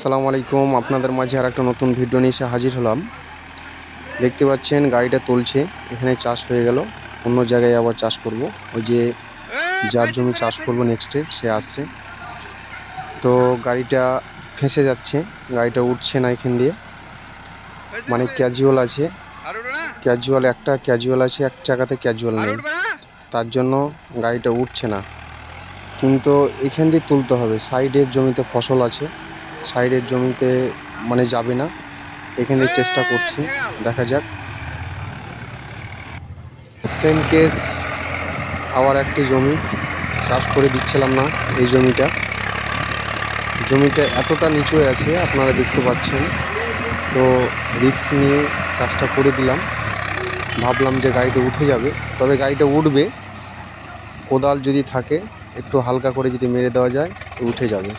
আসসালামু আলাইকুম। আপনাদের মাঝে আর একটা নতুন ভিডিও নিয়ে এসে হাজির হলাম। দেখতে পাচ্ছেন গাড়িটা তুলছে, এখানে চাষ হয়ে গেল, অন্য জায়গায় আবার চাষ করব। ওই যে যার জমি চাষ করব নেক্সটে সে আসছে, তো গাড়িটা ফেঁসে যাচ্ছে, গাড়িটা উঠছে না এখান দিয়ে। মানে ক্যাজুয়াল আছে, ক্যাজুয়াল আছে, এক চাকাতে ক্যাজুয়াল নেই, তার জন্য গাড়িটা উঠছে না। কিন্তু এখান দিয়ে তুলতে হবে, সাইডের জমিতে ফসল আছে, সাইডের জমিতে মানে যাবে না। এখান দিয়ে চেষ্টা করছি, দেখা যাক। সেম কেস আবার একটি জমি চাষ করে দিচ্ছিলাম না। এই জমিটা এতটা নিচু আছে, আপনারা দেখতে পাচ্ছেন। তো রিস্ক নিয়ে চাষটা করে দিলাম, ভাবলাম যে গাড়িটা উঠে যাবে। তবে গাড়িটা উঠবে, কোদাল যদি থাকে একটু হালকা করে যদি মেরে দেওয়া যায় তো উঠে যাবে।